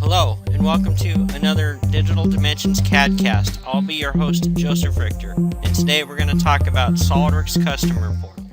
Hello, and welcome to another Digital Dimensions CADcast. I'll be your host, Joseph Richter, and today we're going to talk about SolidWorks Customer Portal.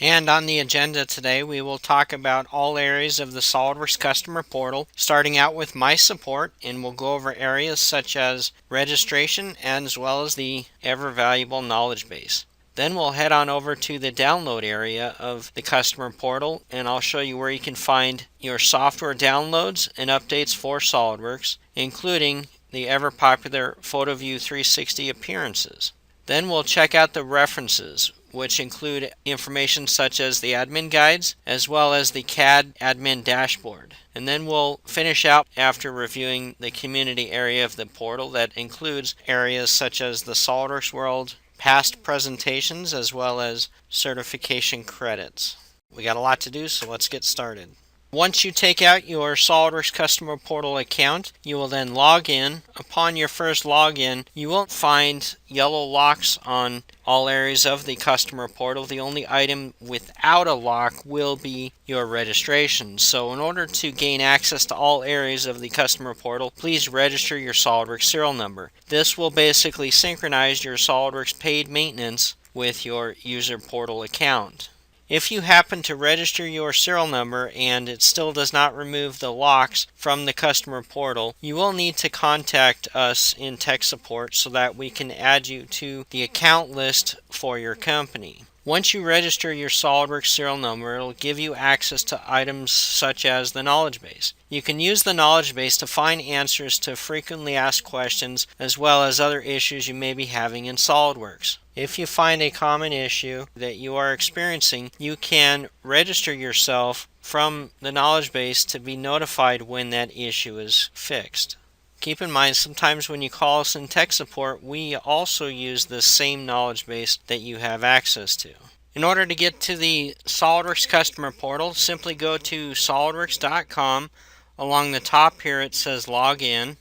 And on the agenda today, we will talk about all areas of the SolidWorks Customer Portal, starting out with My Support, and we'll go over areas such as registration as well as the ever-valuable knowledge base. Then we'll head on over to the download area of the customer portal, and I'll show you where you can find your software downloads and updates for SolidWorks, including the ever popular PhotoView 360 appearances. Then we'll check out the references, which include information such as the admin guides as well as the CAD admin dashboard. And then we'll finish out after reviewing the community area of the portal that includes areas such as the SolidWorks World, past presentations, as well as certification credits. We got a lot to do, so let's get started. Once you take out your SolidWorks Customer Portal account, you will then log in. Upon your first login, you won't find yellow locks on all areas of the customer portal. The only item without a lock will be your registration. So in order to gain access to all areas of the customer portal, please register your SolidWorks serial number. This will basically synchronize your SolidWorks paid maintenance with your user portal account. If you happen to register your serial number and it still does not remove the locks from the customer portal, you will need to contact us in tech support so that we can add you to the account list for your company. Once you register your SolidWorks serial number, it will give you access to items such as the knowledge base. You can use the knowledge base to find answers to frequently asked questions as well as other issues you may be having in SolidWorks. If you find a common issue that you are experiencing, you can register yourself from the knowledge base to be notified when that issue is fixed. Keep in mind, sometimes when you call us in tech support, we also use the same knowledge base that you have access to. In order to get to the SolidWorks Customer Portal, simply go to solidworks.com. Along the top here it says Log In.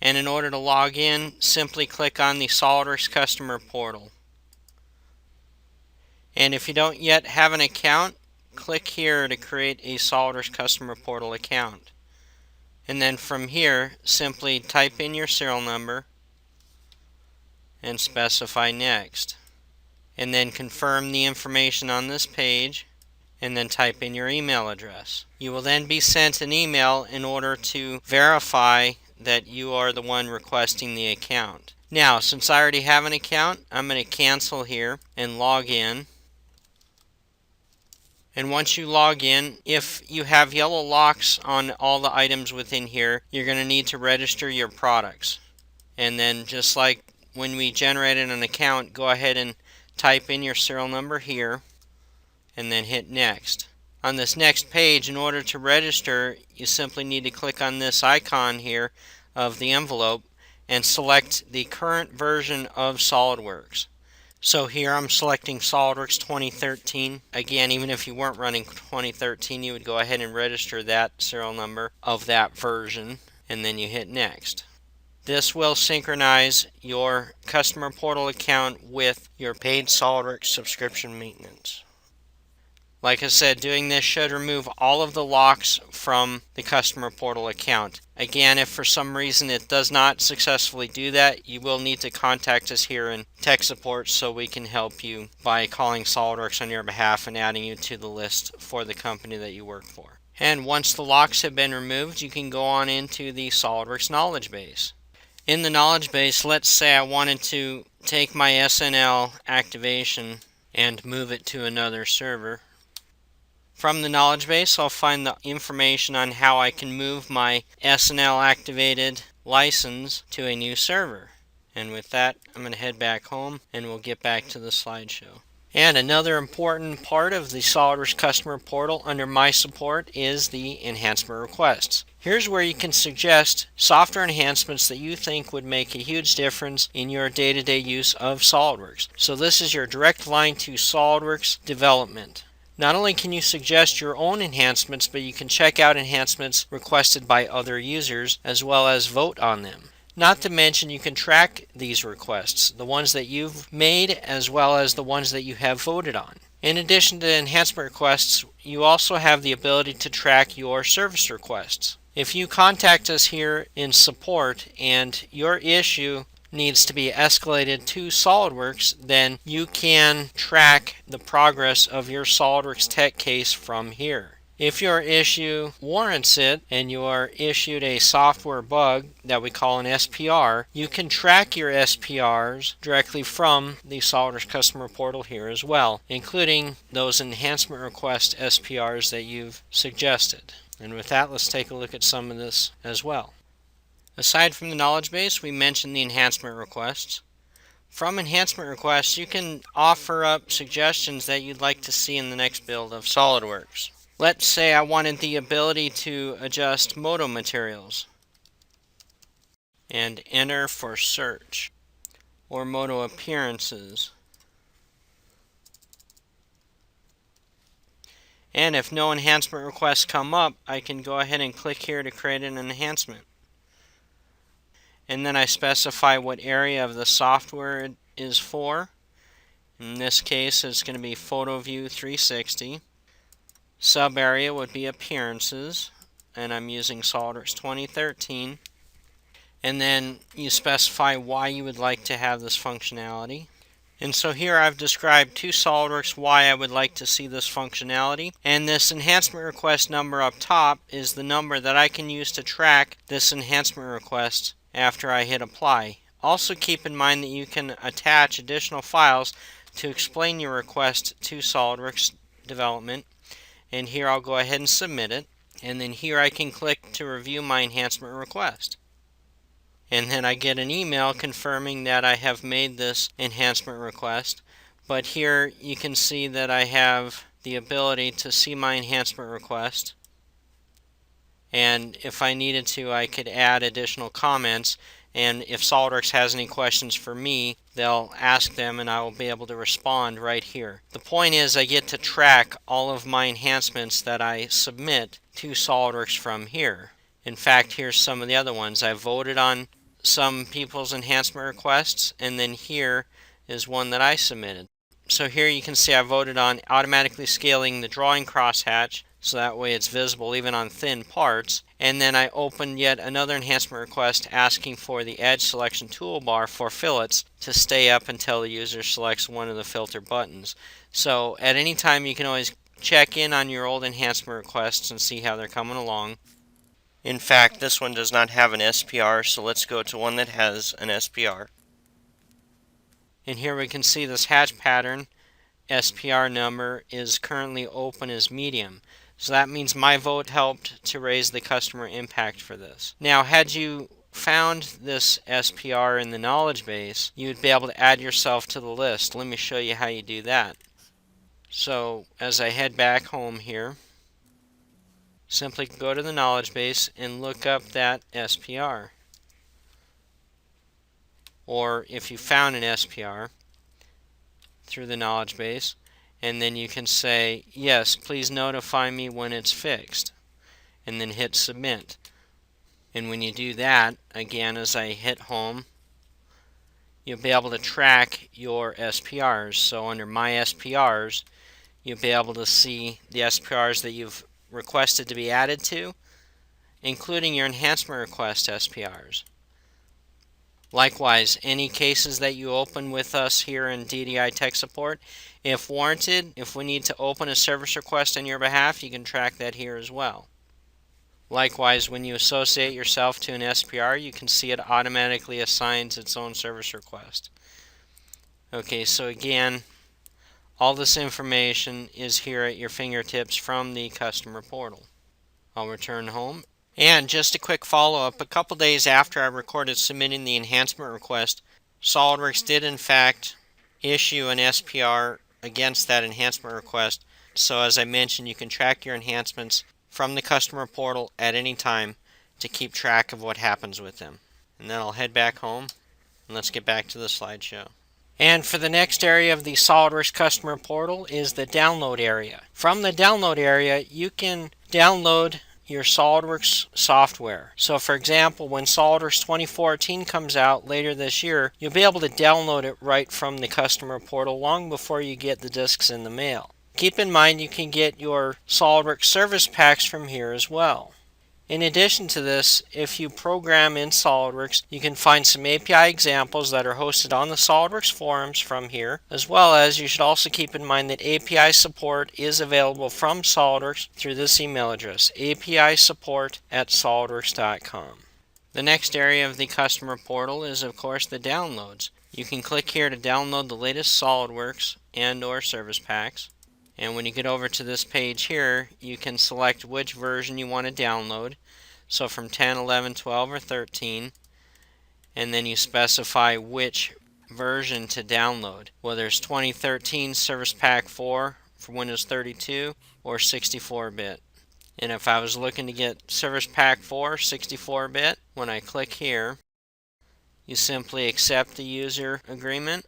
And in order to log in, simply click on the SolidWorks Customer Portal. And if you don't yet have an account, click here to create a SolidWorks Customer Portal account. And then from here, simply type in your serial number and specify Next. And then confirm the information on this page and then type in your email address. You will then be sent an email in order to verify that you are the one requesting the account. Now, since I already have an account, I'm going to cancel here and log in. And once you log in, if you have yellow locks on all the items within here, you're going to need to register your products. And then just like when we generated an account, go ahead and type in your serial number here and then hit Next. On this next page, in order to register, you simply need to click on this icon here of the envelope and select the current version of SolidWorks. So here I'm selecting SolidWorks 2013. Again, even if you weren't running 2013, you would go ahead and register that serial number of that version, and then you hit Next. This will synchronize your customer portal account with your paid SolidWorks subscription maintenance. Like I said, doing this should remove all of the locks from the customer portal account. Again, if for some reason it does not successfully do that, you will need to contact us here in tech support so we can help you by calling SolidWorks on your behalf and adding you to the list for the company that you work for. And once the locks have been removed, you can go on into the SolidWorks knowledge base. In the knowledge base, let's say I wanted to take my SNL activation and move it to another server. From the knowledge base, I'll find the information on how I can move my SNL activated license to a new server. And with that, I'm going to head back home and we'll get back to the slideshow. And another important part of the SolidWorks Customer Portal under My Support is the Enhancement Requests. Here's where you can suggest software enhancements that you think would make a huge difference in your day-to-day use of SolidWorks. So this is your direct line to SolidWorks development. Not only can you suggest your own enhancements, but you can check out enhancements requested by other users as well as vote on them. Not to mention you can track these requests, the ones that you've made as well as the ones that you have voted on. In addition to enhancement requests, you also have the ability to track your service requests. If you contact us here in support and your issue needs to be escalated to SolidWorks, then you can track the progress of your SolidWorks tech case from here. If your issue warrants it and you are issued a software bug that we call an SPR, you can track your SPRs directly from the SolidWorks Customer Portal here as well, including those enhancement request SPRs that you've suggested. And with that, let's take a look at some of this as well. Aside from the knowledge base, we mentioned the enhancement requests. From enhancement requests, you can offer up suggestions that you'd like to see in the next build of SolidWorks. Let's say I wanted the ability to adjust moto materials and enter for search, or moto appearances. And if no enhancement requests come up, I can go ahead and click here to create an enhancement. And then I specify what area of the software it is for. In this case, it's going to be Photo View 360. Sub area would be appearances, and I'm using SolidWorks 2013. And then you specify why you would like to have this functionality. And so here I've described to SolidWorks why I would like to see this functionality. And this enhancement request number up top is the number that I can use to track this enhancement request after I hit apply. Also keep in mind that you can attach additional files to explain your request to SolidWorks development. And here I'll go ahead and submit it. And then here I can click to review my enhancement request. And then I get an email confirming that I have made this enhancement request. But here you can see that I have the ability to see my enhancement request. And if I needed to, I could add additional comments. And if SolidWorks has any questions for me, they'll ask them and I will be able to respond right here. The point is I get to track all of my enhancements that I submit to SolidWorks from here. In fact, here's some of the other ones. I voted on some people's enhancement requests, and then here is one that I submitted. So here you can see I voted on automatically scaling the drawing crosshatch, so that way it's visible even on thin parts. And then I opened yet another enhancement request asking for the edge selection toolbar for fillets to stay up until the user selects one of the filter buttons. So at any time you can always check in on your old enhancement requests and see how they're coming along. In fact, this one does not have an SPR, so let's go to one that has an SPR. And here we can see this hatch pattern SPR number is currently open as medium. So that means my vote helped to raise the customer impact for this. Now, had you found this SPR in the knowledge base, you would be able to add yourself to the list. Let me show you how you do that. So as I head back home here, simply go to the knowledge base and look up that SPR. Or if you found an SPR through the knowledge base, and then you can say, yes, please notify me when it's fixed, and then hit submit. And when you do that, again, as I hit home, you'll be able to track your SPRs. So under my SPRs, you'll be able to see the SPRs that you've requested to be added to, including your enhancement request SPRs. Likewise, any cases that you open with us here in DDI Tech Support, if warranted, if we need to open a service request on your behalf, you can track that here as well. Likewise, when you associate yourself to an SPR, you can see it automatically assigns its own service request. Okay, so again, all this information is here at your fingertips from the customer portal. I'll return home. And just a quick follow-up, a couple days after I recorded submitting the enhancement request, SolidWorks did in fact issue an SPR against that enhancement request. So as I mentioned, you can track your enhancements from the customer portal at any time to keep track of what happens with them. And then I'll head back home and let's get back to the slideshow. And for the next area of the SolidWorks Customer Portal is the download area. From the download area, you can download your SolidWorks software. So for example, when SolidWorks 2014 comes out later this year, you'll be able to download it right from the customer portal long before you get the discs in the mail. Keep in mind you can get your SolidWorks service packs from here as well. In addition to this, if you program in SolidWorks, you can find some API examples that are hosted on the SolidWorks forums from here, as well as you should also keep in mind that API support is available from SolidWorks through this email address, apisupport@solidworks.com. The next area of the customer portal is, of course, the downloads. You can click here to download the latest SolidWorks and/or service packs. And when you get over to this page here, you can select which version you want to download. So from 10, 11, 12, or 13. And then you specify which version to download, whether it's 2013 Service Pack 4 for Windows 32 or 64-bit. And if I was looking to get Service Pack 4 64-bit, when I click here, you simply accept the user agreement,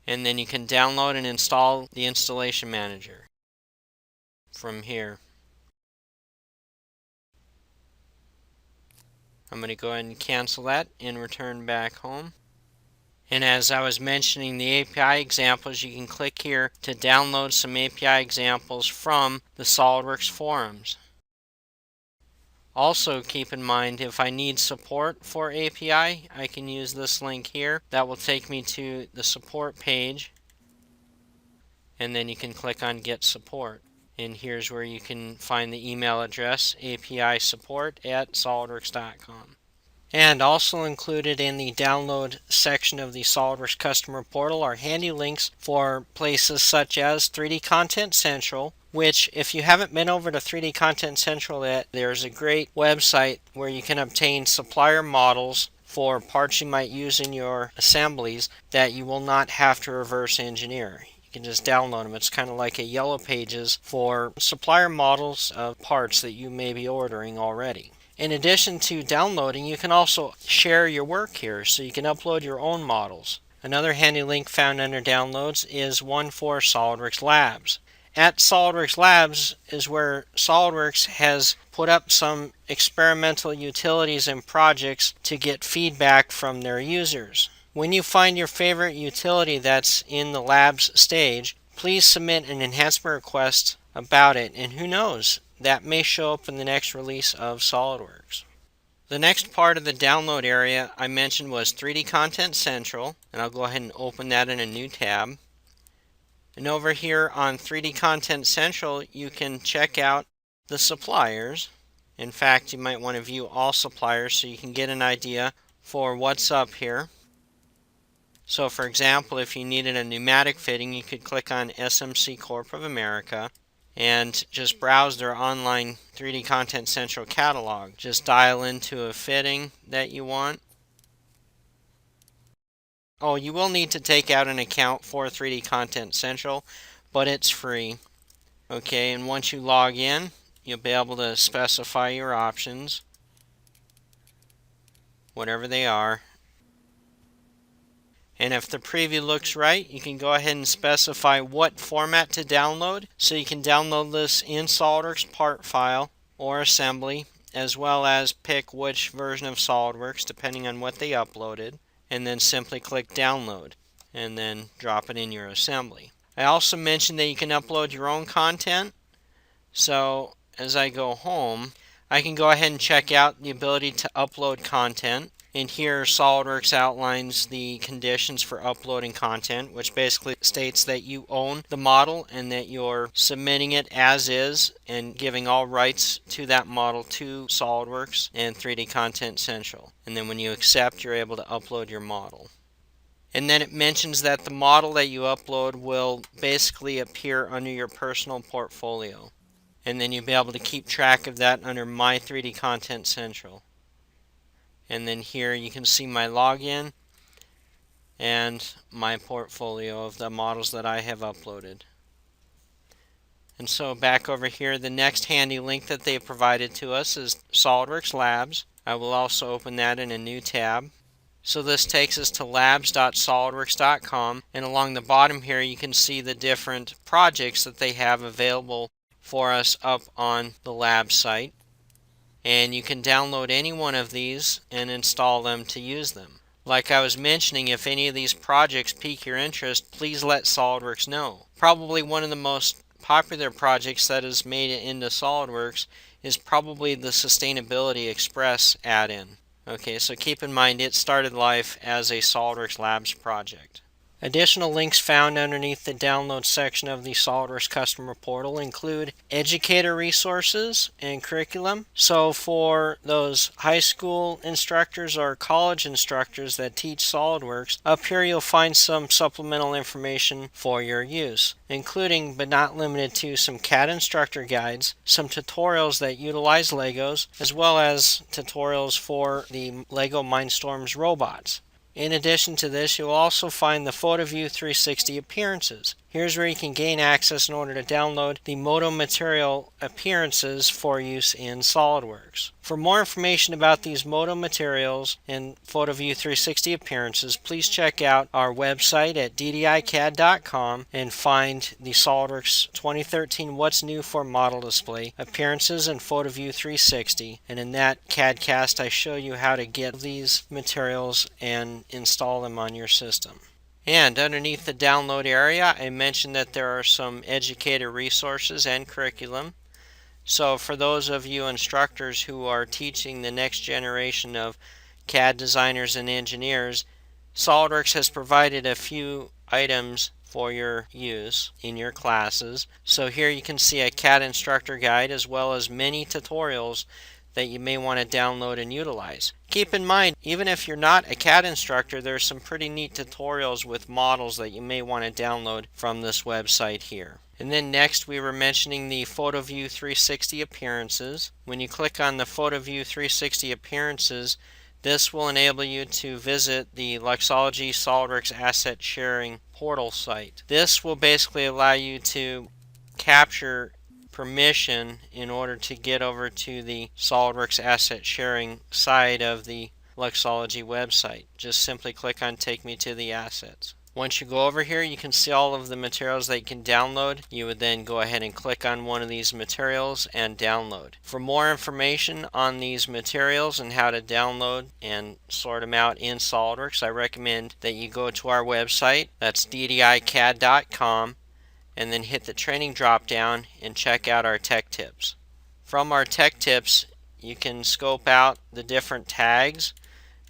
and then you can download and install the installation manager from here. I'm going to go ahead and cancel that and return back home. And as I was mentioning the API examples, you can click here to download some API examples from the SolidWorks forums. Also keep in mind, if I need support for API, I can use this link here. That will take me to the support page, and then you can click on Get Support. And here's where you can find the email address, apisupport@solidworks.com. And also included in the download section of the SolidWorks Customer Portal are handy links for places such as 3D Content Central, which, if you haven't been over to 3D Content Central yet, there's a great website where you can obtain supplier models for parts you might use in your assemblies that you will not have to reverse engineer. You can just download them. It's kind of like a Yellow Pages for supplier models of parts that you may be ordering already. In addition to downloading, you can also share your work here, so you can upload your own models. Another handy link found under downloads is one for SolidWorks Labs. At SolidWorks Labs is where SolidWorks has put up some experimental utilities and projects to get feedback from their users. When you find your favorite utility that's in the labs stage, please submit an enhancement request about it, and who knows, that may show up in the next release of SolidWorks. The next part of the download area I mentioned was 3D Content Central, and I'll go ahead and open that in a new tab. And over here on 3D Content Central, you can check out the suppliers. In fact, you might want to view all suppliers so you can get an idea for what's up here. So for example, if you needed a pneumatic fitting, you could click on SMC Corp of America and just browse their online 3D Content Central catalog. Just dial into a fitting that you want. Oh, you will need to take out an account for 3D Content Central, but it's free. Okay, and once you log in, you'll be able to specify your options, whatever they are. And if the preview looks right, you can go ahead and specify what format to download. So you can download this in SolidWorks part file or assembly, as well as pick which version of SolidWorks depending on what they uploaded, and then simply click download and then drop it in your assembly. I also mentioned that you can upload your own content. So as I go home, I can go ahead and check out the ability to upload content. And here SolidWorks outlines the conditions for uploading content, which basically states that you own the model and that you're submitting it as is and giving all rights to that model to SolidWorks and 3D Content Central. And then when you accept, you're able to upload your model. And then it mentions that the model that you upload will basically appear under your personal portfolio. And then you'll be able to keep track of that under My 3D Content Central. And then here you can see my login and my portfolio of the models that I have uploaded. And so back over here, the next handy link that they provided to us is SolidWorks Labs. I will also open that in a new tab. So this takes us to labs.solidworks.com, and along the bottom here you can see the different projects that they have available for us up on the lab site. And you can download any one of these and install them to use them. Like I was mentioning, if any of these projects pique your interest, please let SolidWorks know. Probably one of the most popular projects that has made it into SolidWorks is probably the Sustainability Express add-in. Okay, so keep in mind it started life as a SolidWorks Labs project. Additional links found underneath the download section of the SolidWorks Customer Portal include Educator Resources and Curriculum. So for those high school instructors or college instructors that teach SolidWorks, up here you'll find some supplemental information for your use, including but not limited to some CAD instructor guides, some tutorials that utilize Legos, as well as tutorials for the Lego Mindstorms robots. In addition to this, you'll also find the PhotoView 360 appearances. Here's where you can gain access in order to download the Moto Material appearances for use in SolidWorks. For more information about these Moto Materials and PhotoView 360 appearances, please check out our website at DDICAD.com and find the SolidWorks 2013 What's New for Model Display appearances and PhotoView 360. And in that CADcast, I show you how to get these materials and install them on your system. And underneath the download area, I mentioned that there are some educator resources and curriculum. So for those of you instructors who are teaching the next generation of CAD designers and engineers, SolidWorks has provided a few items for your use in your classes. So here you can see a CAD instructor guide as well as many tutorials that you may want to download and utilize. Keep in mind, even if you're not a CAD instructor, there's some pretty neat tutorials with models that you may want to download from this website here. And then next we were mentioning the PhotoView 360 appearances. When you click on the PhotoView 360 appearances, this will enable you to visit the Luxology SolidWorks Asset Sharing Portal site. This will basically allow you to capture permission in order to get over to the SolidWorks Asset Sharing side of the Luxology website. Just simply click on Take Me to the Assets. Once you go over here, you can see all of the materials that you can download. You would then go ahead and click on one of these materials and download. For more information on these materials and how to download and sort them out in SolidWorks, I recommend that you go to our website. That's DDICAD.com. and then hit the training drop down and check out our tech tips. From our tech tips, you can scope out the different tags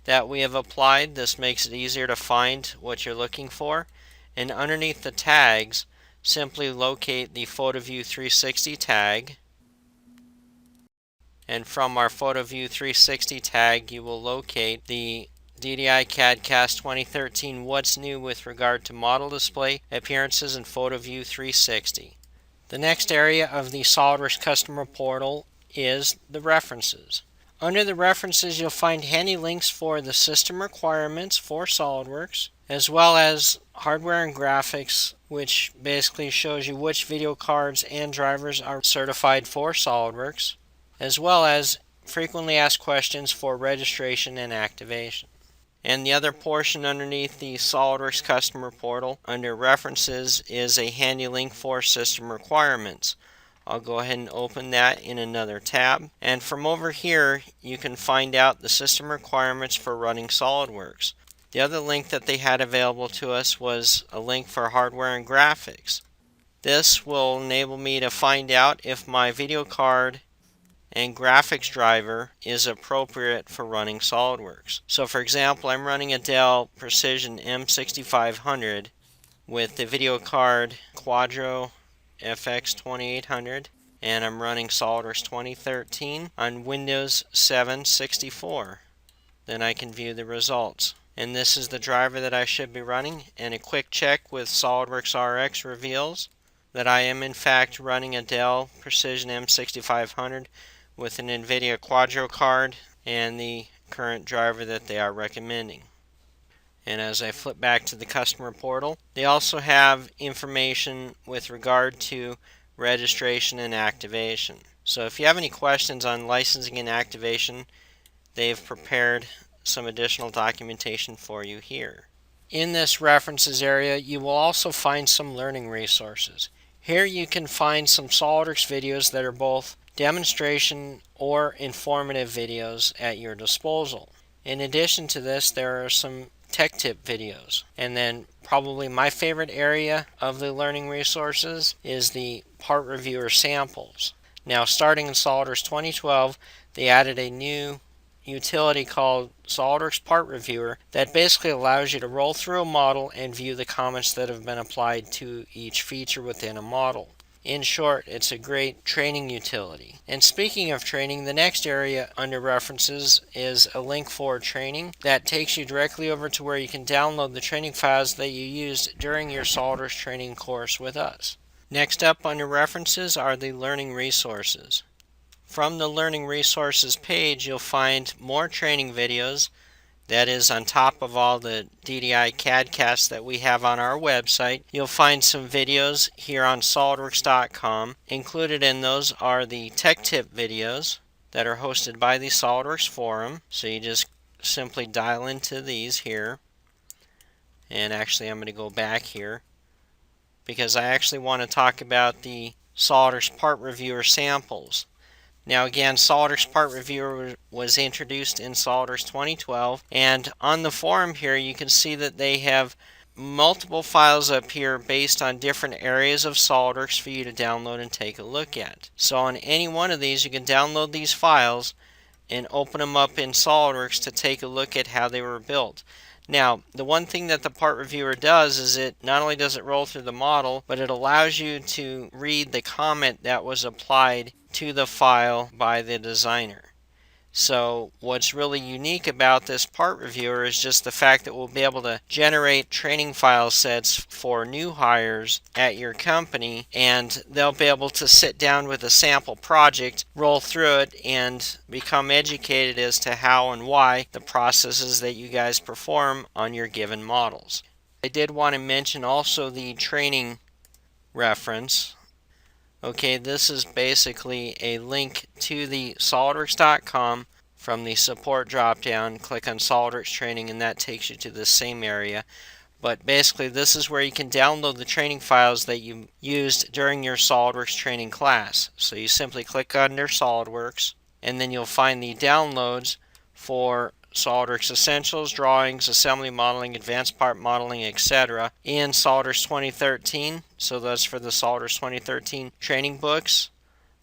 that we have applied. This makes it easier to find what you're looking for. And underneath the tags, simply locate the PhotoView 360 tag. And from our PhotoView 360 tag, you will locate the DDi CADcast 2013 What's New with regard to model display, appearances, and PhotoView 360. The next area of the SolidWorks Customer Portal is the references. Under the references, you'll find handy links for the system requirements for SolidWorks, as well as hardware and graphics, which basically shows you which video cards and drivers are certified for SolidWorks, as well as frequently asked questions for registration and activation. And the other portion underneath the SolidWorks Customer Portal under References is a handy link for System Requirements. I'll go ahead and open that in another tab. And from over here, you can find out the system requirements for running SolidWorks. The other link that they had available to us was a link for hardware and graphics. This will enable me to find out if my video card and graphics driver is appropriate for running SolidWorks. So for example, I'm running a Dell Precision M6500 with the video card Quadro FX 2800, and I'm running SolidWorks 2013 on Windows 7 64. Then I can view the results. And this is the driver that I should be running, and a quick check with SolidWorks RX reveals that I am in fact running a Dell Precision M6500 with an NVIDIA Quadro card and the current driver that they are recommending. And as I flip back to the customer portal, they also have information with regard to registration and activation. So if you have any questions on licensing and activation, they've prepared some additional documentation for you here. In this references area, you will also find some learning resources. Here you can find some SolidWorks videos that are both demonstration or informative videos at your disposal. In addition to this, there are some tech tip videos. And then probably my favorite area of the learning resources is the part reviewer samples. Now, starting in SolidWorks 2012, they added a new utility called SolidWorks Part Reviewer that basically allows you to roll through a model and view the comments that have been applied to each feature within a model. In short, it's a great training utility. And speaking of training, the next area under references is a link for training that takes you directly over to where you can download the training files that you used during your SolidWorks training course with us. Next up under references are the learning resources. From the Learning Resources page, you'll find more training videos. That is on top of all the DDi CADcast that we have on our website. You'll find some videos here on SolidWorks.com. Included in those are the Tech Tip videos that are hosted by the SolidWorks forum. So you just simply dial into these here. And actually I'm going to go back here because I actually want to talk about the SolidWorks Part Reviewer samples. Now again, SolidWorks Part Reviewer was introduced in SolidWorks 2012, and on the forum here you can see that they have multiple files up here based on different areas of SolidWorks for you to download and take a look at. So on any one of these you can download these files and open them up in SolidWorks to take a look at how they were built. Now, the one thing that the Part Reviewer does is it not only does it roll through the model, but it allows you to read the comment that was applied to the file by the designer. So what's really unique about this Part Reviewer is just the fact that we'll be able to generate training file sets for new hires at your company, and they'll be able to sit down with a sample project, roll through it, and become educated as to how and why the processes that you guys perform on your given models. I did want to mention also the training reference. Okay, this is basically a link to the SolidWorks.com. From the support drop-down, click on SolidWorks Training and that takes you to the same area. But basically this is where you can download the training files that you used during your SolidWorks training class. So you simply click under SolidWorks and then you'll find the downloads for SolidWorks Essentials, Drawings, Assembly Modeling, Advanced Part Modeling, etc. in SolidWorks 2013. So that's for the SolidWorks 2013 training books,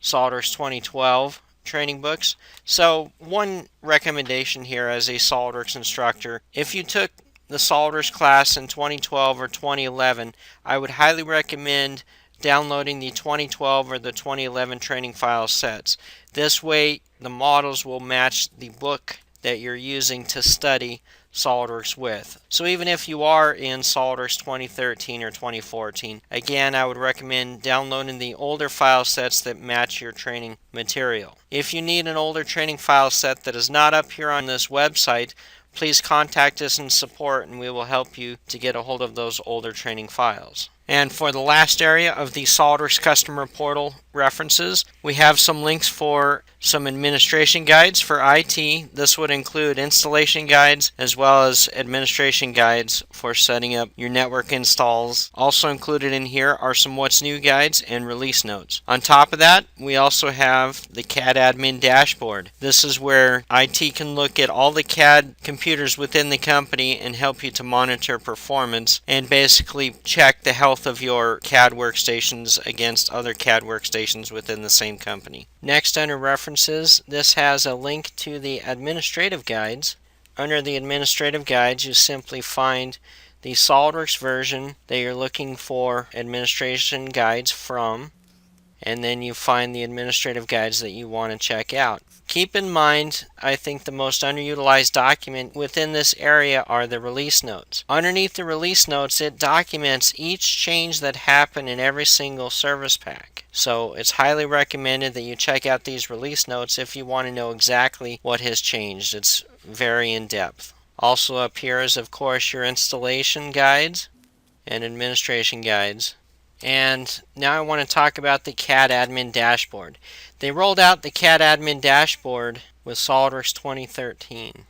SolidWorks 2012 training books. So one recommendation here as a SolidWorks instructor, if you took the SolidWorks class in 2012 or 2011, I would highly recommend downloading the 2012 or the 2011 training file sets. This way the models will match the book that you're using to study SolidWorks with. So even if you are in SolidWorks 2013 or 2014, again I would recommend downloading the older file sets that match your training material. If you need an older training file set that is not up here on this website, please contact us in support and we will help you to get a hold of those older training files. And for the last area of the SolidWorks Customer Portal references, we have some links for some administration guides for IT. This would include installation guides as well as administration guides for setting up your network installs. Also included in here are some What's New guides and release notes. On top of that, we also have the CAD Admin Dashboard. This is where IT can look at all the CAD computers within the company and help you to monitor performance and basically check the health of your CAD workstations against other CAD workstations within the same company. Next, under references, this has a link to the administrative guides. Under the administrative guides, you simply find the SolidWorks version that you're looking for administration guides from, and then you find the administrative guides that you want to check out. Keep in mind, I think the most underutilized document within this area are the release notes. Underneath the release notes, it documents each change that happened in every single service pack. So it's highly recommended that you check out these release notes if you want to know exactly what has changed. It's very in-depth. Also up here is, of course, your installation guides and administration guides. And now I want to talk about the CAD Admin Dashboard. They rolled out the CAD Admin Dashboard with SolidWorks 2013.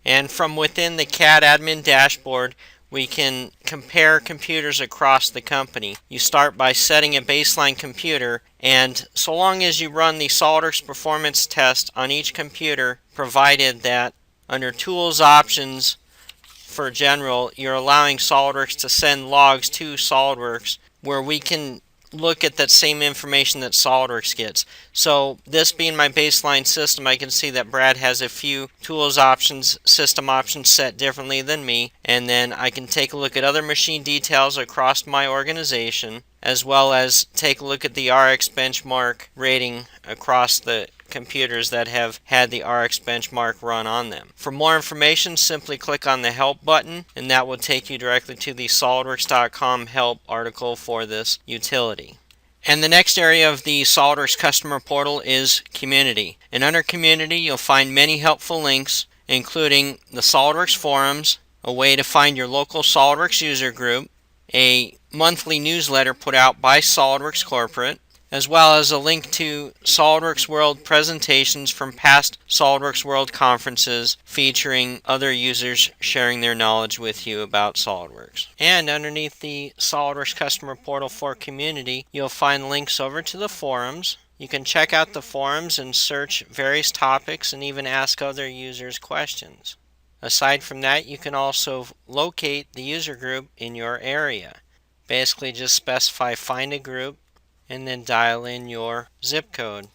And from within the CAD Admin Dashboard, we can compare computers across the company. You start by setting a baseline computer, and so long as you run the SolidWorks performance test on each computer, provided that under Tools Options for General, you're allowing SolidWorks to send logs to SolidWorks, where we can look at that same information that SolidWorks gets. So this being my baseline system, I can see that Brad has a few tools options, system options set differently than me, and then I can take a look at other machine details across my organization, as well as take a look at the RX benchmark rating across the computers that have had the RX benchmark run on them. For more information, simply click on the help button, and that will take you directly to the SolidWorks.com help article for this utility. And the next area of the SolidWorks Customer Portal is Community. And under Community, you'll find many helpful links, including the SolidWorks forums, a way to find your local SolidWorks user group, a monthly newsletter put out by SolidWorks Corporate, as well as a link to SolidWorks World presentations from past SolidWorks World conferences featuring other users sharing their knowledge with you about SolidWorks. And underneath the SolidWorks Customer Portal for Community, you'll find links over to the forums. You can check out the forums and search various topics and even ask other users questions. Aside from that, you can also locate the user group in your area. Basically just specify find a group and then dial in your zip code,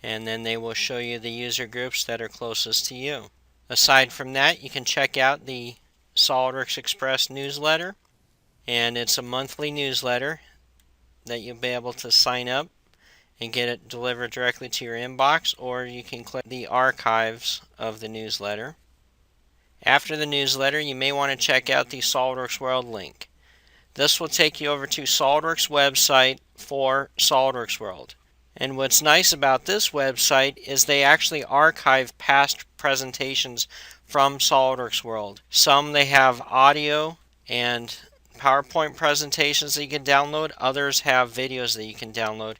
and then they will show you the user groups that are closest to you. Aside from that, you can check out the SolidWorks Express newsletter, and it's a monthly newsletter that you'll be able to sign up and get it delivered directly to your inbox, or you can click the archives of the newsletter. After the newsletter, you may want to check out the SolidWorks World link. This will take you over to SolidWorks website for SolidWorks World. And what's nice about this website is they actually archive past presentations from SolidWorks World. Some they have audio and PowerPoint presentations that you can download. Others have videos that you can download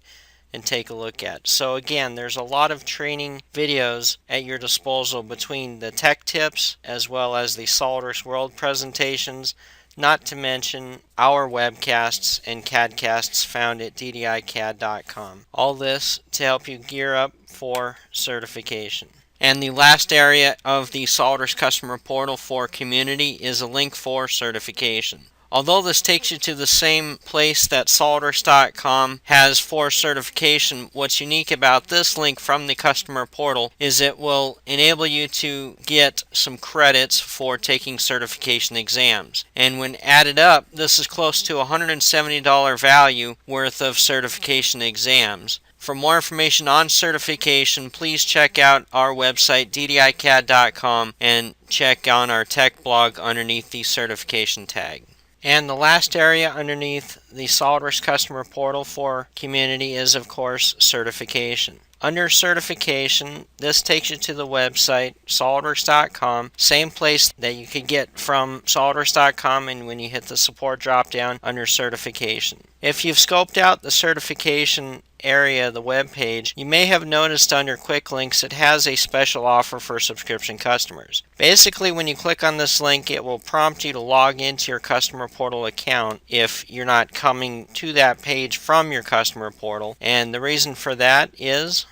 and take a look at. So again, there's a lot of training videos at your disposal between the tech tips as well as the SolidWorks World presentations, not to mention our webcasts and CADcasts found at DDICAD.com. All this to help you gear up for certification. And the last area of the SolidWorks Customer Portal for Community is a link for certification. Although this takes you to the same place that SolidWorks.com has for certification, what's unique about this link from the Customer Portal is it will enable you to get some credits for taking certification exams. And when added up, this is close to $170 value worth of certification exams. For more information on certification, please check out our website, DDICAD.com, and check on our tech blog underneath the certification tag. And the last area underneath the SolidWorks Customer Portal for Community is, of course, certification. Under certification, this takes you to the website, SolidWorks.com, same place that you could get from SolidWorks.com, and when you hit the support drop-down under certification. If you've scoped out the certification area of the web page, you may have noticed under quick links it has a special offer for subscription customers. Basically, when you click on this link, it will prompt you to log into your Customer Portal account if you're not coming to that page from your Customer Portal. And the reason for that is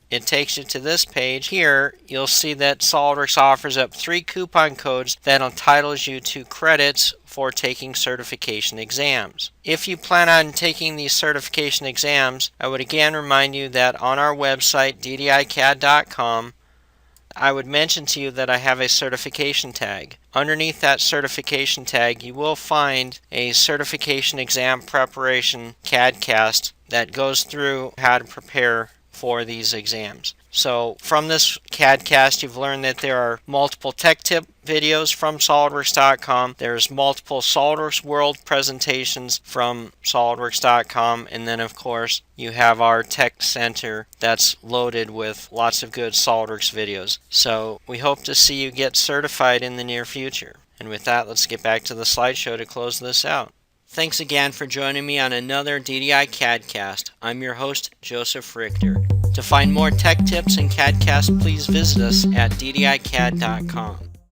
it takes you to this page. Here, you'll see that SolidWorks offers up 3 coupon codes that entitles you to credits for taking certification exams. If you plan on taking these certification exams, I would again remind you that on our website, DDICAD.com, I would mention to you that I have a certification tag. Underneath that certification tag, you will find a certification exam preparation CADcast that goes through how to prepare for these exams. So from this CADcast, you've learned that there are multiple tech tip videos from SolidWorks.com. There's multiple SolidWorks World presentations from SolidWorks.com. And then, of course, you have our Tech Center that's loaded with lots of good SolidWorks videos. So we hope to see you get certified in the near future. And with that, let's get back to the slideshow to close this out. Thanks again for joining me on another DDi CADcast. I'm your host, Joseph Richter. To find more tech tips and CADcasts, please visit us at DDICAD.com.